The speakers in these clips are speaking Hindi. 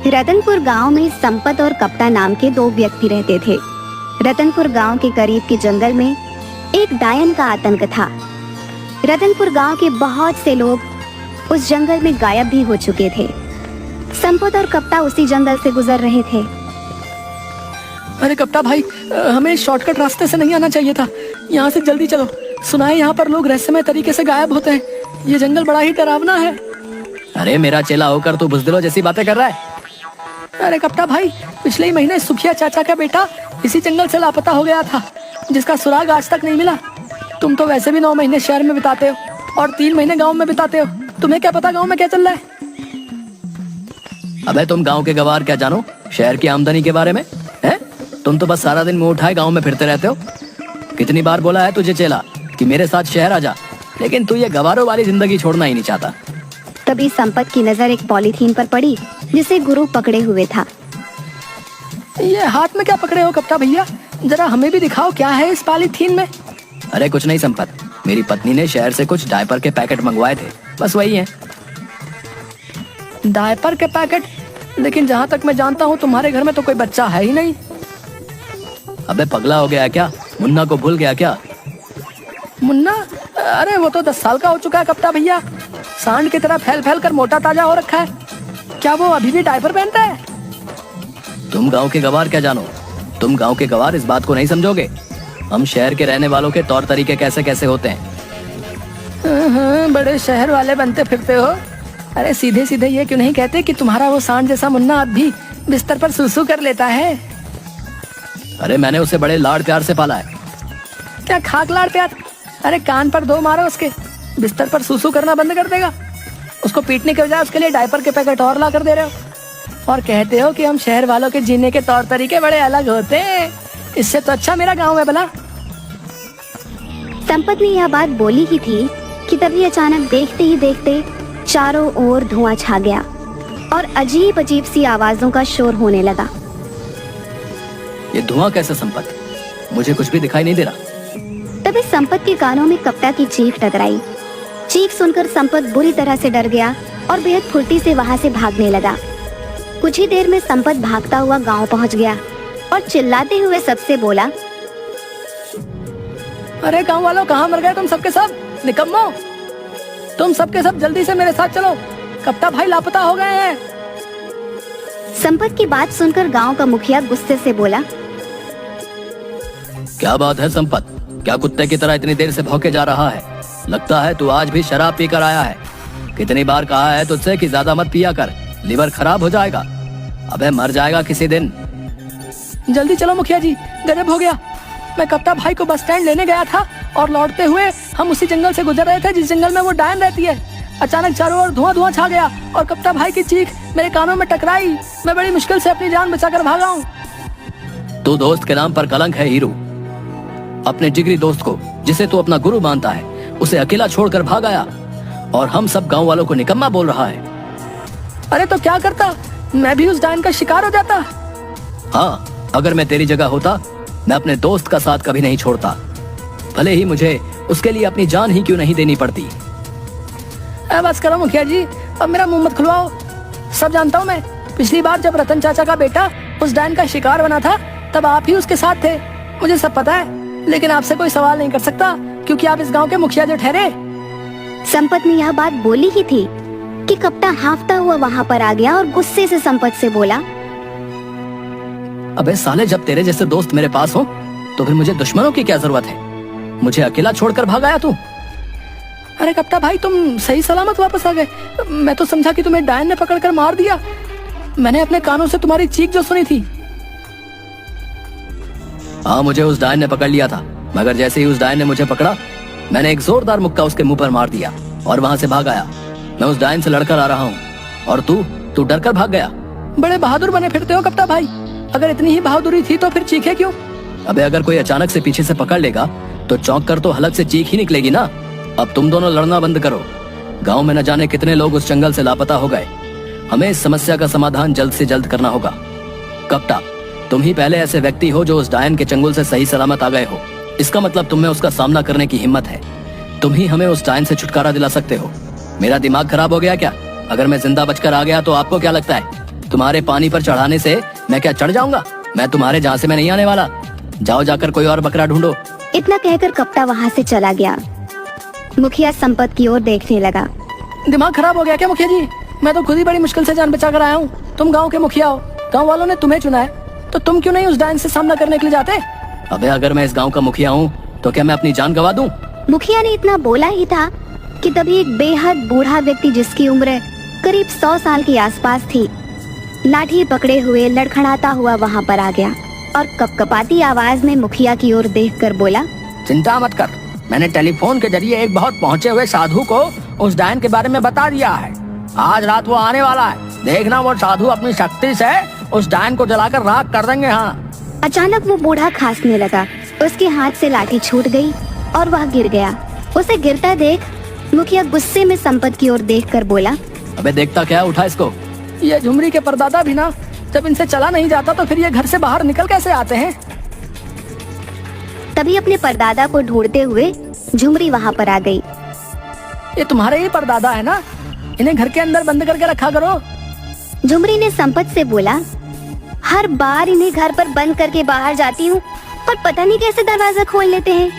रतनपुर गांव में संपत और कप्ता नाम के दो व्यक्ति रहते थे। रतनपुर गांव के करीब के जंगल में एक डायन का आतंक था। रतनपुर गांव के बहुत से लोग उस जंगल में गायब भी हो चुके थे। संपत और कप्ता उसी जंगल से गुजर रहे थे। अरे कप्ता भाई, हमें शॉर्टकट रास्ते से नहीं आना चाहिए था। यहाँ से जल्दी चलो। सुना है यहाँ पर लोग रहस्यमय तरीके से गायब होते हैं। ये जंगल बड़ा ही डरावना है। अरे मेरा चेला होकर तू बुज़दिलों जैसी बातें कर रहा है। अरे कप्ता भाई, पिछले ही महीने सुखिया चाचा का बेटा इसी जंगल से लापता हो गया था, जिसका सुराग आज तक नहीं मिला। तुम तो वैसे भी 9 महीने शहर में बिताते हो और 3 महीने गांव में बिताते हो। तुम्हें क्या पता गांव में क्या चल रहा है? अबे तुम गांव के गवार क्या जानो शहर की आमदनी के बारे में? हैं? तुम तो बस सारा दिन मुंह उठाए गांव में फिरते रहते हो। कितनी बार बोला है तुझे चेला कि मेरे साथ शहर आ जा, लेकिन तू ये गवारों वाली जिंदगी छोड़ना ही नहीं चाहता। तभी संपत की नजर एक पॉलीथीन पर पड़ी जिसे गुरु पकड़े हुए था। ये हाथ में क्या पकड़े हो कप्ता भैया? जरा हमें भी दिखाओ क्या है इस पॉलीथीन में। अरे कुछ नहीं संपत, मेरी पत्नी ने शहर से कुछ डायपर के पैकेट मंगवाए थे, बस वही है। डायपर के पैकेट? लेकिन जहाँ तक मैं जानता हूँ तुम्हारे घर में तो कोई बच्चा है ही नहीं। अबे पगला हो गया क्या? मुन्ना को भूल गया क्या? मुन्ना? अरे वो तो 10 साल का हो चुका है कप्ता भैया। सांड की तरह फैल फैल कर मोटा ताजा हो रखा है। क्या वो अभी भी डायपर पहनता है? तुम गांव के गवार क्या जानो? तुम गांव के गवार इस बात को नहीं समझोगे। हम शहर के रहने वालों के तौर तरीके कैसे कैसे होते हैं। बड़े शहर वाले बनते फिरते हो। अरे सीधे सीधे ये क्यों नहीं कहते कि तुम्हारा वो सांड जैसा मुन्ना अब भी बिस्तर पर सुसु कर लेता है? अरे मैंने उसे बड़े लाड़ प्यार से पाला है। क्या खाक लाड़ प्यार? अरे कान पर 2 मारो उसके, बिस्तर पर सुसु करना बंद कर देगा। उसको पीटने के बजाय उसके लिए डायपर के पैकेट और ला कर दे रहे हो और कहते हो कि हम शहर वालों के जीने के तौर तरीके बड़े अलग होते हैं। इससे तो अच्छा मेरा गांव है भला। संपत ने यह बात बोली ही थी कि तभी अचानक देखते ही देखते चारों ओर धुआं छा गया और अजीब अजीब सी आवाजों का शोर होने लगा। ये धुआं कैसे संपत? मुझे कुछ भी दिखाई नहीं दे रहा। तभी संपत के कानों में कप्ता की चीख टकराई। चीख सुनकर संपत बुरी तरह से डर गया और बेहद फुर्ती से वहां से भागने लगा। कुछ ही देर में संपत भागता हुआ गांव पहुंच गया और चिल्लाते हुए सबसे बोला, अरे गांव वालों, कहाँ मर गए तुम सबके सब? निकम्मो, तुम सबके सब जल्दी से मेरे साथ चलो, कप्ता भाई लापता हो गए हैं। संपत की बात सुनकर गांव का मुखिया गुस्से से बोला, क्या बात है संपत? क्या कुत्ते की तरह इतनी देर से भौंके जा रहा है? लगता है तू आज भी शराब पीकर आया है। कितनी बार कहा है तुझसे कि ज्यादा मत पिया कर, लीवर खराब हो जाएगा। अबे मर जाएगा किसी दिन। जल्दी चलो मुखिया जी, गजब हो गया। मैं कप्ता भाई को बस स्टैंड लेने गया था और लौटते हुए हम उसी जंगल से गुजर रहे थे जिस जंगल में वो डायन रहती है। अचानक चारों ओर धुआं धुआं छा गया और कप्ता भाई की चीख मेरे कानों में टकराई। मैं बड़ी मुश्किल से अपनी जान बचाकर भागा हूँ। तू दोस्त के नाम पर कलंक है हीरू। अपने जिगरी दोस्त को, जिसे तू अपना गुरु मानता है, उसे अकेला छोड़कर भाग आया और हम सब गांव वालों को निकम्मा बोल रहा है। अरे तो क्या करता, मैं भी उस डायन का शिकार हो जाता। हाँ, अगर मैं तेरी जगह होता मैं अपने दोस्त का साथ कभी नहीं छोड़ता, भले ही मुझे उसके लिए अपनी जान ही क्यों नहीं देनी पड़ती। बस करो मुखिया जी, अब मेरा मुंह मत खुलवाओ। सब जानता हूँ मैं। पिछली बार जब रतन चाचा का बेटा उस डायन का शिकार बना था तब आप ही उसके साथ थे। मुझे सब पता है, लेकिन आपसे कोई सवाल नहीं कर सकता क्योंकि आप इस गांव के मुखिया जो ठहरे। संपत ने यह बात बोली ही थी कि कप्ता हांफता हुआ वहां पर आ गया और गुस्से से संपत से बोला, अबे साले, जब तेरे जैसे दोस्त मेरे पास हो तो फिर मुझे दुश्मनों की क्या जरूरत है? मुझे अकेला छोड़कर भाग आया तू। अरे कप्ता भाई, तुम सही सलामत वापस आ गए। मैं तो समझा कि तुम्हें डायन ने पकड़कर मार दिया। मैंने अपने कानों से तुम्हारी चीख जो सुनी थी। हाँ, मुझे उस डायन ने पकड़ लिया था, मगर जैसे ही उस डायन ने मुझे पकड़ा मैंने एक जोरदार मुक्का उसके मुंह पर मार दिया और वहां से भाग आया। मैं उस डायन से लड़कर आ रहा हूँ और तू डर कर भाग गया। बड़े बहादुर बने फिरते हो कप्ता भाई। अगर इतनी ही बहादुरी थी तो फिर चीखे क्यों? अबे अगर कोई अचानक से पीछे से पकड़ लेगा तो चौंक कर तो हलक से चीख ही निकलेगी ना। अब तुम दोनों लड़ना बंद करो। गांव में न जाने कितने लोग उस जंगल से लापता हो गए। हमें इस समस्या का समाधान जल्द से जल्द करना होगा। कप्ता, तुम ही पहले ऐसे व्यक्ति हो जो उस डायन के चंगुल से सही सलामत आ गए हो। इसका मतलब तुम में उसका सामना करने की हिम्मत है। तुम ही हमें उस डायन से छुटकारा दिला सकते हो। मेरा दिमाग खराब हो गया क्या? अगर मैं जिंदा बचकर आ गया तो आपको क्या लगता है तुम्हारे पानी पर चढ़ाने से मैं क्या चढ़ जाऊंगा? मैं तुम्हारे झांसे में नहीं आने वाला। जाओ जाकर कोई और बकरा ढूंढो। इतना कहकर कप्ता वहाँ से चला गया। मुखिया संपत की ओर देखने लगा। दिमाग खराब हो गया क्या मुखिया जी? मैं तो खुद ही बड़ी मुश्किल से जान बचा कर आया हूँ। तुम गांव के मुखिया हो, गांव वालों ने तुम्हें चुना है, तो तुम क्यों नहीं उस डायन से सामना करने के लिए जाते? अबे अगर मैं इस गांव का मुखिया हूँ तो क्या मैं अपनी जान गवा दूं? मुखिया ने इतना बोला ही था कि तभी एक बेहद बूढ़ा व्यक्ति जिसकी उम्र करीब 100 साल के आसपास थी, लाठी पकड़े हुए लड़खड़ाता हुआ वहाँ पर आ गया और कपकपाती आवाज में मुखिया की ओर देखकर बोला, चिंता मत कर, मैंने टेलीफोन के जरिए एक बहुत पहुँचे हुए साधु को उस डायन के बारे में बता दिया है। आज रात वो आने वाला है। देखना वो साधु अपनी शक्ति से उस डायन को जलाकर राख कर देंगे। हाँ। अचानक वो बूढ़ा खांसने लगा। उसके हाथ से लाठी छूट गई और वह गिर गया। उसे गिरता देख मुखिया गुस्से में संपत की ओर देखकर बोला, अबे देखता क्या, उठा इसको। ये झुमरी के परदादा भी ना, जब इनसे चला नहीं जाता तो फिर ये घर से बाहर निकल कैसे आते हैं? तभी अपने परदादा को ढूंढते हुए झुमरी वहाँ पर आ गई। ये तुम्हारे ही परदादा है ना? इन्हें घर के अंदर बंद करके रखा करो। झुमरी ने संपत से बोला, हर बार इन्हें घर पर बंद करके बाहर जाती हूँ और पता नहीं कैसे दरवाजा खोल लेते हैं।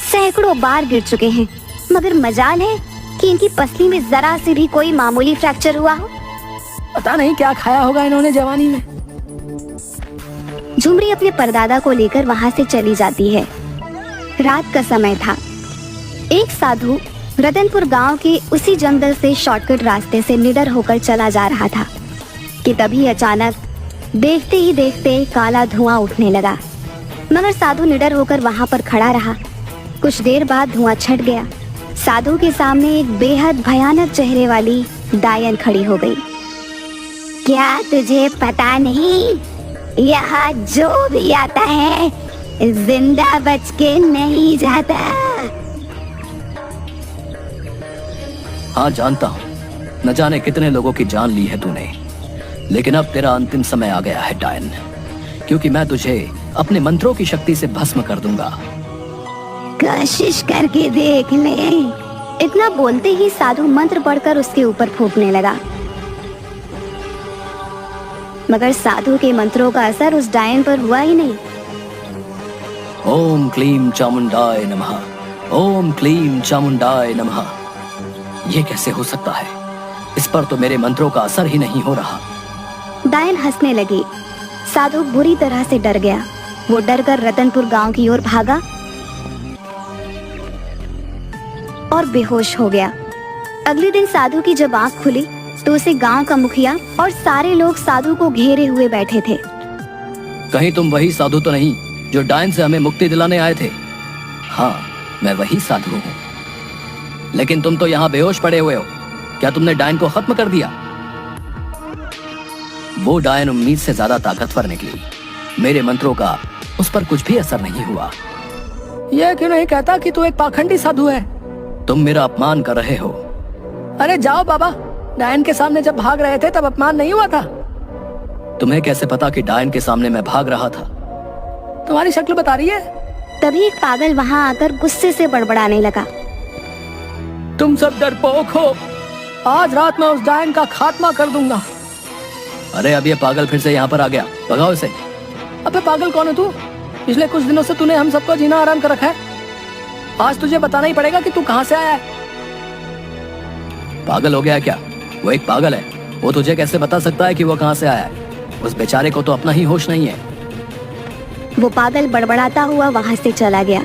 सैकड़ों बार गिर चुके हैं, मगर मजाल है कि इनकी पसली में जरा से भी कोई मामूली फ्रैक्चर हुआ हो। पता नहीं क्या खाया होगा इन्होंने जवानी में। झुमरी अपने परदादा को लेकर वहाँ से चली जाती है। रात का समय था। एक साधु रतनपुर गांव के उसी जंगल से शॉर्टकट रास्ते से निडर होकर चला जा रहा था कि तभी अचानक देखते ही देखते काला धुआं उठने लगा। मगर साधु निडर होकर वहां पर खड़ा रहा। कुछ देर बाद धुआं छट गया। साधु के सामने एक बेहद भयानक चेहरे वाली डायन खड़ी हो गई। क्या तुझे पता नहीं, यहाँ जो भी आता है जिंदा बच के नहीं जाता। हाँ जानता हूँ, न जाने कितने लोगों की जान ली है तूने, लेकिन अब तेरा अंतिम समय आ गया है डायन, क्योंकि मैं तुझे अपने मंत्रों की शक्ति से भस्म कर दूंगा। कोशिश करके देख ले। इतना बोलते ही साधु मंत्र पढ़कर उसके ऊपर फूंकने लगा, मगर साधु के मंत्रों का असर उस डायन पर हुआ ही नहीं। ओम क्लीम चामुंडाय नमः, ओम क्लीम चामुंडाय नमः। ये कैसे हो सकता है? इस पर तो मेरे मंत्रों का असर ही नहीं हो रहा। डायन हंसने लगी। साधु बुरी तरह से डर गया। वो डर कर रतनपुर गांव की ओर भागा और बेहोश हो गया। अगले दिन साधु की जब आंख खुली तो उसे गांव का मुखिया और सारे लोग साधु को घेरे हुए बैठे थे। कहीं तुम वही साधु तो नहीं जो डायन से हमें मुक्ति दिलाने आए थे? हाँ, मैं वही साधु हूँ। लेकिन तुम तो यहाँ बेहोश पड़े हुए हो। क्या तुमने डायन को खत्म कर दिया? वो डायन उम्मीद से ज्यादा ताकतवर निकली। मेरे मंत्रों का उस पर कुछ भी असर नहीं हुआ। ये क्यों नहीं कहता कि तू एक पाखंडी साधु है? तुम मेरा अपमान कर रहे हो। अरे जाओ बाबा, डायन के सामने जब भाग रहे थे तब अपमान नहीं हुआ था? तुम्हें कैसे पता कि डायन के सामने मैं भाग रहा था? तुम्हारी शक्ल बता रही है। तभी एक पागल वहाँ आकर गुस्से से बड़बड़ाने लगा। तुम सब डरपोक हो। आज रात मैं उस डायन का खात्मा कर दूंगा। अरे अब ये पागल फिर से यहाँ पर आ गया, भगाओ इसे। अबे पागल कौन है तू? पिछले कुछ दिनों से तूने हम सबको जीना आराम कर रखा है। आज तुझे बताना ही पड़ेगा कि तू कहाँ से आया है। पागल हो गया है क्या? वो एक पागल है, वो तुझे कैसे बता सकता है कि वो कहाँ से आया है? उस बेचारे को तो अपना ही होश नहीं है। वो पागल बड़बड़ाता हुआ वहाँ से चला गया।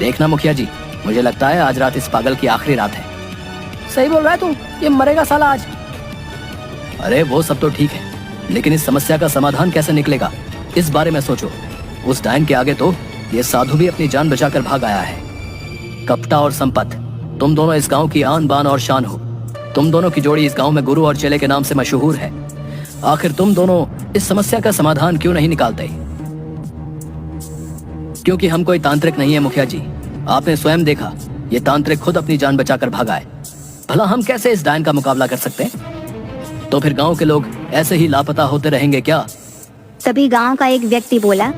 देखना मुखिया जी, मुझे लगता है आज रात इस पागल की आखिरी रात है। सही बोल रहा है तू, ये मरेगा साला आज। अरे वो सब तो ठीक है, लेकिन इस समस्या का समाधान कैसे निकलेगा, इस बारे में सोचो। उस डायन के आगे तो ये साधु भी अपनी जान बचाकर भाग आया है। कपटा और संपत, तुम दोनों इस गांव की आन बान और शान हो। तुम दोनों की जोड़ी इस गांव में गुरु और चेले के नाम से मशहूर है। आखिर तुम दोनों इस समस्या का समाधान क्यों नहीं निकालते? क्योंकि हम कोई तांत्रिक नहीं है मुखिया जी। आपने स्वयं देखा, ये तांत्रिक खुद अपनी जान बचाकर भागा है। भला हम कैसे इस डायन का मुकाबला कर सकते हैं? तो फिर गांव के लोग ऐसे ही लापता होते रहेंगे क्या? तभी गांव का एक व्यक्ति बोला,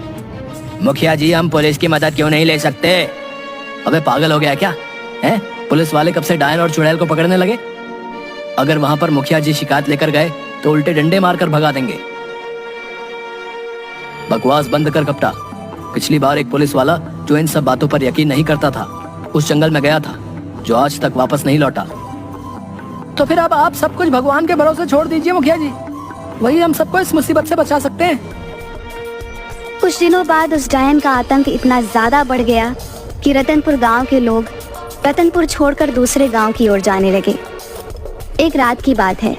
मुखिया जी हम पुलिस की मदद क्यों नहीं ले सकते? अबे पागल हो गया क्या है? पुलिस वाले कब से डायन और चुड़ैल को पकड़ने लगे? अगर वहां पर मुखिया जी शिकायत लेकर गए तो उल्टे डंडे मारकर भगा देंगे। बकवास बंद कर कपटा। पिछली बार एक पुलिस वाला जो इन सब बातों पर यकीन नहीं करता था उस जंगल में गया था, जो आज तक वापस नहीं लौटा। तो फिर अब आप सब कुछ भगवान के भरोसे छोड़ दीजिए मुखिया जी, वही हम सबको इस मुसीबत से बचा सकते हैं। कुछ दिनों बाद उस डायन का आतंक इतना ज्यादा बढ़ गया कि रतनपुर गांव के लोग रतनपुर छोड़कर दूसरे गांव की ओर जाने लगे। एक रात की बात है,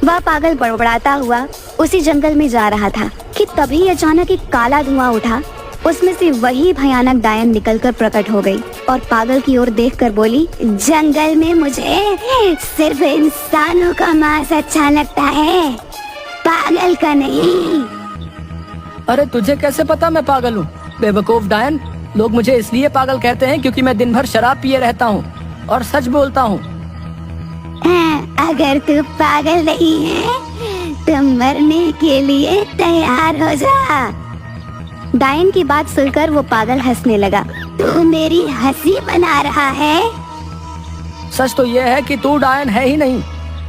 वह पागल बड़बड़ाता हुआ उसी जंगल में जा रहा था कि तभी अचानक एक काला धुआं उठा। उसमें से वही भयानक डायन निकलकर प्रकट हो गई और पागल की ओर देखकर बोली, जंगल में मुझे सिर्फ इंसानों का मांस अच्छा लगता है, पागल का नहीं। अरे तुझे कैसे पता मैं पागल हूँ? बेवकूफ डायन, लोग मुझे इसलिए पागल कहते हैं क्योंकि मैं दिन भर शराब पिए रहता हूँ और सच बोलता हूँ। अगर तू पागल नहीं है तो मरने के लिए तैयार हो जा। डायन की बात सुनकर वो पागल हंसने लगा। तू मेरी हंसी बना रहा है? सच तो ये है कि तू डायन है ही नहीं,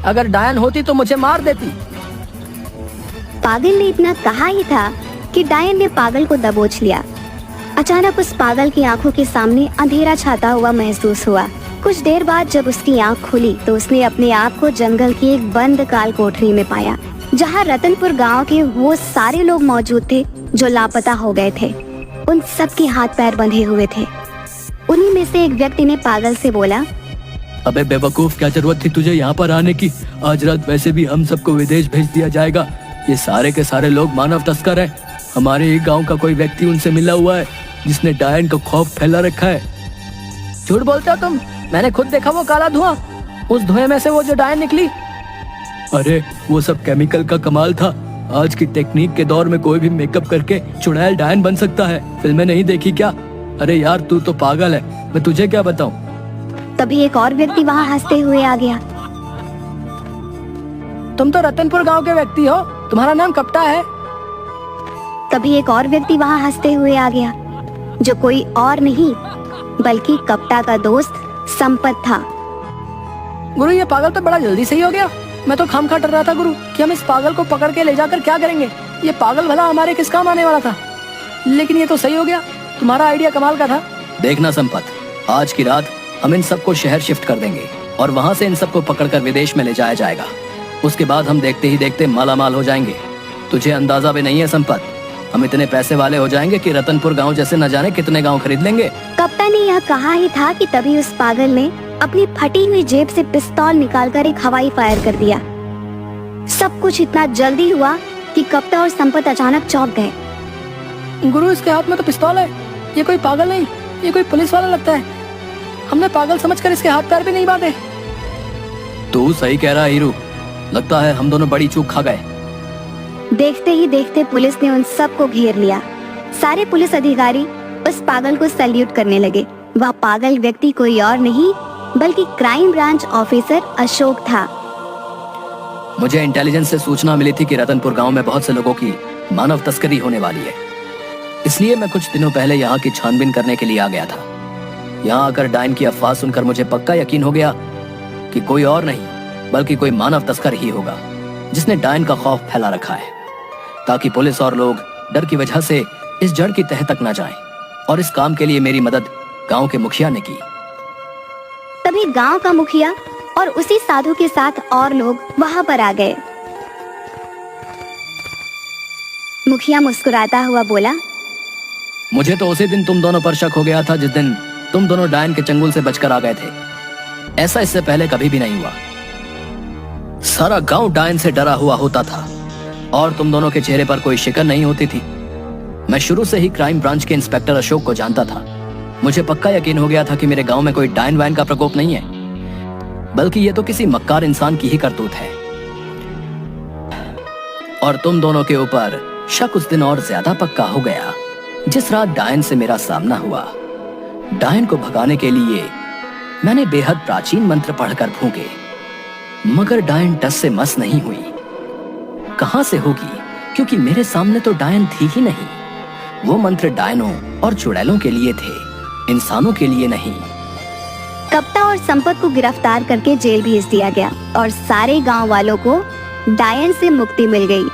अगर डायन होती तो मुझे मार देती। पागल ने इतना कहा ही था कि डायन ने पागल को दबोच लिया। अचानक उस पागल की आंखों के सामने अंधेरा छाता हुआ महसूस हुआ। कुछ देर बाद जब उसकी आंख खुली तो उसने अपने आप को जंगल की एक बंद काल कोठरी में पाया, जहां रतनपुर गांव के वो सारे लोग मौजूद थे जो लापता हो गए थे। उन सब के हाथ पैर बंधे हुए थे। उन्हीं में से एक व्यक्ति ने पागल से बोला, अबे बेवकूफ, क्या जरूरत थी तुझे यहाँ पर आने की? आज रात वैसे भी हम सबको विदेश भेज दिया जाएगा। ये सारे के सारे लोग मानव तस्कर हैं। हमारे ही गांव का कोई व्यक्ति उनसे मिला हुआ है जिसने डायन का खौफ फैला रखा है। झूठ बोलते हो तुम, मैंने खुद देखा वो काला धुआं। उस धुएं में से वो जो डायन निकली। अरे वो सब केमिकल का कमाल था। आज की टेक्निक के दौर में कोई भी मेकअप करके चुड़ैल डायन बन सकता है। फिल्में नहीं देखी क्या? अरे यार तू तो पागल है, मैं तुझे क्या बताऊं। तभी एक और व्यक्ति वहाँ हंसते हुए आ गया। तुम तो रतनपुर गांव के व्यक्ति हो, तुम्हारा नाम कपटा है। तभी एक और व्यक्ति वहाँ हंसते हुए आ गया, जो कोई और नहीं बल्कि कपटा का दोस्त संपत था। गुरु ये पागल तो बड़ा जल्दी सही हो गया। मैं तो खामखा डर रहा था गुरु कि हम इस पागल को पकड़ के ले जाकर क्या करेंगे। ये पागल भला हमारे किस काम आने वाला था, लेकिन ये तो सही हो गया। तुम्हारा आइडिया कमाल का था। देखना संपत, आज की रात हम इन सबको शहर शिफ्ट कर देंगे और वहाँ से इन सबको पकड़कर विदेश में ले जाया जाएगा। उसके बाद हम देखते ही देखते मालामाल हो जाएंगे। तुझे अंदाजा भी नहीं है संपत, हम इतने पैसे वाले हो जाएंगे कि रतनपुर गांव जैसे न जाने कितने गांव खरीद लेंगे। कप्तान ने यह कहा ही था कि तभी उस पागल ने अपनी फटी हुई जेब से पिस्तौल निकालकर एक हवाई फायर कर दिया। सब कुछ इतना जल्दी हुआ कि कप्तान और संपत अचानक चौंक गए। गुरु इसके हाथ में तो पिस्तौल है। ये कोई पागल नहीं, ये कोई पुलिस वाला लगता है। हमने पागल समझकर इसके हाथ पैर भी नहीं बांधे। तू सही कह रहा है हीरू, लगता है हम दोनों बड़ी चूक खा गए। देखते ही देखते पुलिस ने उन सबको घेर लिया। सारे पुलिस अधिकारी उस पागल को सैल्यूट करने लगे। वह पागल व्यक्ति कोई और नहीं बल्कि क्राइम ब्रांच ऑफिसर अशोक था। मुझे इंटेलिजेंस से सूचना मिली थी कि रतनपुर गांव में बहुत से लोगों की मानव तस्करी होने वाली है, इसलिए मैं कुछ दिनों पहले यहाँ की छानबीन करने के लिए आ गया था। यहाँ आकर डायन की अफवाह सुनकर मुझे पक्का यकीन हो गया कि कोई और नहीं बल्कि कोई मानव तस्कर ही होगा जिसने डायन का खौफ फैला रखा है, ताकि पुलिस और लोग डर की वजह से इस जड़ की तह तक न जाएं। और इस काम के लिए मेरी मदद गांव के मुखिया ने की। तभी गांव का मुखिया और उसी साधु के साथ और लोग वहां पर आ गए। मुखिया मुस्कुराता हुआ बोला, मुझे तो उसी दिन तुम दोनों पर शक हो गया था जिस दिन तुम दोनों डायन के चंगुल से बचकर आ गए थे। ऐसा इससे पहले कभी भी नहीं हुआ। सारा गांव डायन से डरा हुआ होता था और तुम दोनों के चेहरे पर कोई शिकन नहीं होती थी। मैं शुरू से ही क्राइम ब्रांच के इंस्पेक्टर अशोक को जानता था। मुझे पक्का यकीन हो गया था कि मेरे गांव में कोई डायन वायन का प्रकोप नहीं है, बल्कि ये तो किसी मक्कार इंसान की ही करतूत है। और तुम दोनों के ऊपर शक उस दिन और ज्यादा पक्का हो गया जिस रात डायन से मेरा सामना हुआ। डायन को भगाने के लिए मैंने बेहद प्राचीन मंत्र पढ़कर फूंके, मगर डायन टस से मस नहीं हुई। कहां से होगी, क्योंकि मेरे सामने तो डायन थी ही नहीं। वो मंत्र डायनों और चुड़ैलों के लिए थे, इंसानों के लिए नहीं। कप्ता और संपत को गिरफ्तार करके जेल भेज दिया गया और सारे गांव वालों को डायन से मुक्ति मिल गई।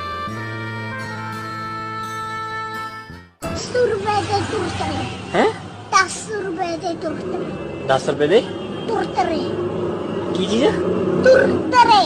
हैं? 10 रुपए दे तुरतरे 10 रुपए दे तुरतरे की चीज है? तुरतरे